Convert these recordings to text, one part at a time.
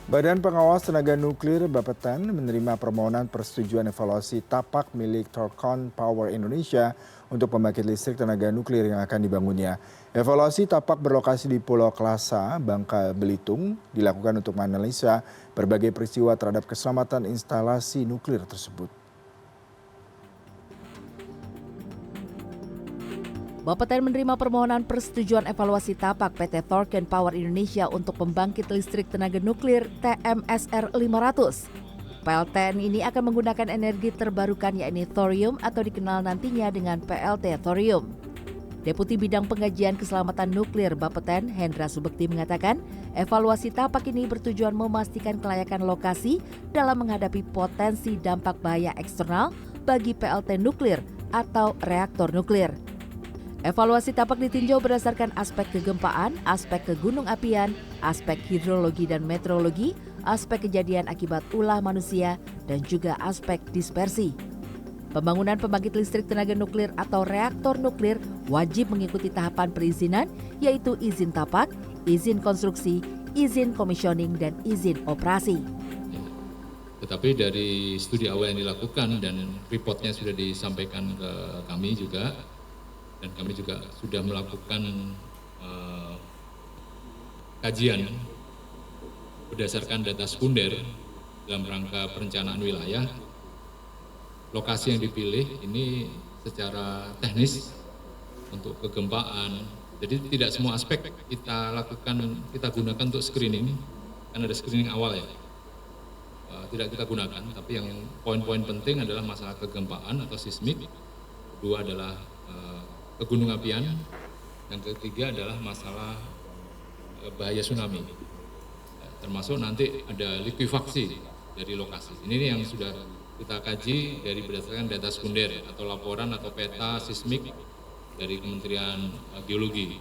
Badan Pengawas Tenaga Nuklir Bapeten menerima permohonan persetujuan evaluasi tapak milik Thorcon Power Indonesia untuk pembangkit listrik tenaga nuklir yang akan dibangunnya. Evaluasi tapak berlokasi di Pulau Klasa, Bangka Belitung, dilakukan untuk menganalisa berbagai peristiwa terhadap keselamatan instalasi nuklir tersebut. Bapeten menerima permohonan persetujuan evaluasi tapak PT Thorcon Power Indonesia untuk pembangkit listrik tenaga nuklir TMSR 500. PLTN ini akan menggunakan energi terbarukan yakni thorium atau dikenal nantinya dengan PLT thorium. Deputi Bidang Pengkajian Keselamatan Nuklir Bapeten Hendra Subekti mengatakan, evaluasi tapak ini bertujuan memastikan kelayakan lokasi dalam menghadapi potensi dampak bahaya eksternal bagi PLT nuklir atau reaktor nuklir. Evaluasi tapak ditinjau berdasarkan aspek kegempaan, aspek kegunung apian, aspek hidrologi dan meteorologi, aspek kejadian akibat ulah manusia, dan juga aspek dispersi. Pembangunan pembangkit listrik tenaga nuklir atau reaktor nuklir wajib mengikuti tahapan perizinan, yaitu izin tapak, izin konstruksi, izin komisioning, dan izin operasi. Tetapi dari studi awal yang dilakukan dan reportnya sudah disampaikan ke kami juga, dan kami juga sudah melakukan kajian berdasarkan data sekunder dalam rangka perencanaan wilayah. Lokasi yang dipilih ini secara teknis untuk kegempaan. Jadi tidak semua aspek kita gunakan untuk screening, kan ada screening awal ya. Tidak kita gunakan, tapi yang poin-poin penting adalah masalah kegempaan atau seismik. Kedua adalah kegunung apian, yang ketiga adalah masalah bahaya tsunami, termasuk nanti ada likuifaksi dari lokasi. Ini yang sudah kita kaji dari berdasarkan data sekunder atau laporan atau peta seismik dari Kementerian Geologi.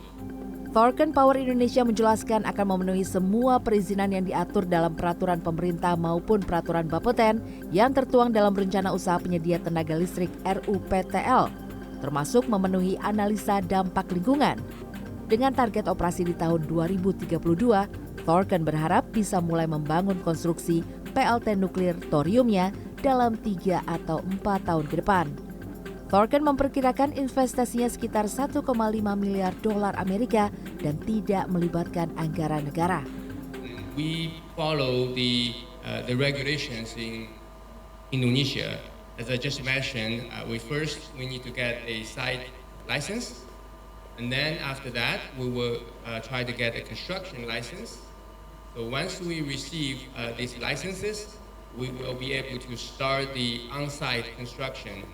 Thorcon Power Indonesia menjelaskan akan memenuhi semua perizinan yang diatur dalam peraturan pemerintah maupun peraturan Bapeten yang tertuang dalam Rencana Usaha Penyedia Tenaga Listrik RUPTL, termasuk memenuhi analisa dampak lingkungan. Dengan target operasi di tahun 2032, Thorcon berharap bisa mulai membangun konstruksi PLT nuklir thoriumnya dalam 3 atau 4 tahun ke depan. Thorcon memperkirakan investasinya sekitar 1,5 miliar dolar Amerika dan tidak melibatkan anggaran negara. We follow the regulations in Indonesia. As I just mentioned, we need to get a site license, and then after that we will try to get a construction license. So once we receive these licenses, we will be able to start the on-site construction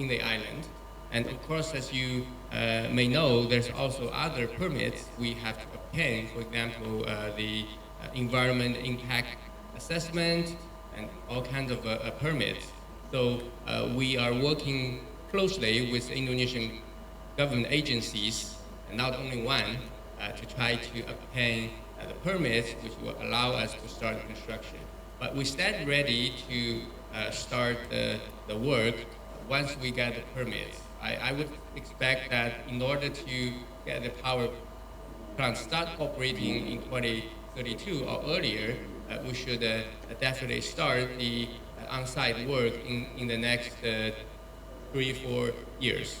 in the island. And of course, as you may know, there's also other permits we have to obtain. For example, the environment impact assessment and all kinds of permits. So we are working closely with Indonesian government agencies, and not only one, to try to obtain the permits which will allow us to start construction. But we stand ready to start the work once we get the permits. I would expect that in order to get the power plant start operating in 2032 or earlier, we should definitely start the on-site work in the next 3-4 years.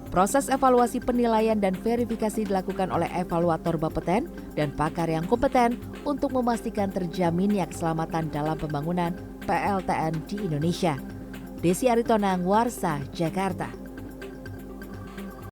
Proses evaluasi penilaian dan verifikasi dilakukan oleh evaluator Bapeten dan pakar yang kompeten untuk memastikan terjaminnya keselamatan dalam pembangunan PLTN di Indonesia. Desi Aritonang, Warsa, Jakarta.